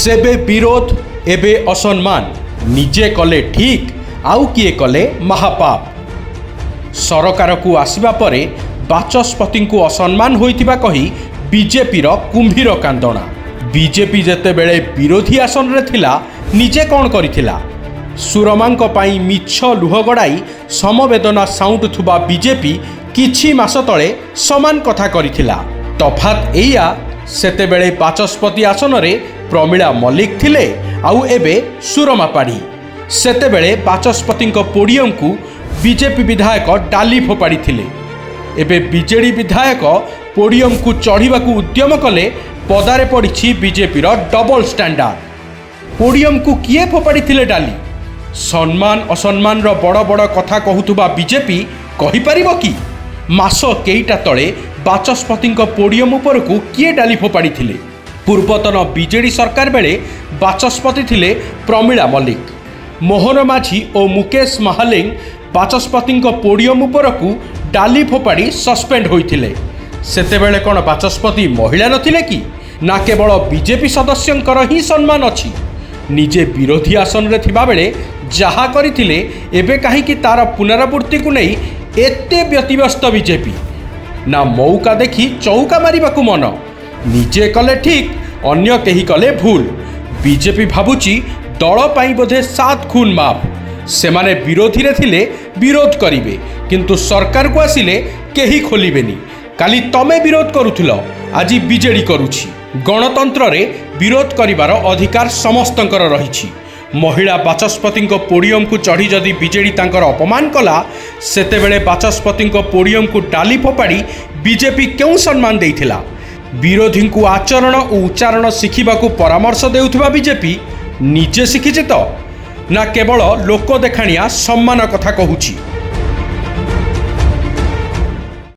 सेबे विरोध एबे असम्मान निजे कले ठीक आउ किए कले महापाप। सरकार को आसिबा परे बाचस्पति को असम्मान होइतिबा कही बीजेपी कुंभीर कांदणा। बीजेपी जेते बेले विरोधी आसन रे थिला निजे कौन करिथिला? सुरमांक पाई मिछ लुह गड़ाई समवेदना साउंटुथुबा बीजेपी किछि मास तले समान कथा करिथिला। तफात एया सेते बेले बाचस्पति आसन रे प्रमिला मल्लिक थिले आउ एबे सुरमा पाड़ी। सेते बेले बाचस्पति पोडियम को बीजेपी विधायक डाली फोपाड़ी थिले। एबे बीजेडी विधायक पोडियम को चढ़ीबाकू उद्यम कले पदारे पड़ी बीजेपी डबल स्टैंडर्ड। पोडियम को किए फोपाड़ी थिले डाली? सम्मान असम्मान बड़ बड़ कथा कहूथुबा बीजेपी कहि परिबो कि? मास केईटा तले बाचस्पति पोडियम उपर को किए डाली फोपाड़ी थिले? पूर्वतन बीजेडी सरकार बेले बाचस्पति थिले प्रमिला मल्लिक। मोहन माझी और मुकेश महालिंग बाचस्पति पोडियम उपर को डाली फोपाड़ी सस्पेंड होइथिले। सेतेबेले कौन बाचस्पति महिला नथिले कि? ना केवल बीजेपी सदस्यंकर ही सम्मान अछि। निजे विरोधी आसन रे थिबा बेले जहा करिथिले एबे काहे कि तार पुनरावृत्ति को नहीं एते व्यतिव्यस्त बीजेपी? ना मौका देखी चौका मारिबाकू मन। निजे कले ठीक अन्य केही कले भूल। बीजेपी भाबुची दल पाई बोधे 7 खून माफ। सेमाने विरोधी रे थिले विरोध करिवे किंतु सरकार को आसिले केही खोलिबेनी। काली तमे विरोध करुथिलो आज बीजेडी करुछि। गणतंत्र रे विरोध करिवार अधिकार समस्तंकर रहिछि। महिला बाचस्पति पोडियम को चढ़ी जदि बीजेडी तांकर अपमान कला सेतेबेले बाचस्पति पोडियम को डाली फोपाड़ी बीजेपी क्यों सम्मान देइथिला? विरोधी को आचरण और उच्चारण शिखिबाकू परामर्श देउथिबा बीजेपी निजे शिखिछि तो ना केवल लोक देखाणिया सम्मान कथा कहूछि?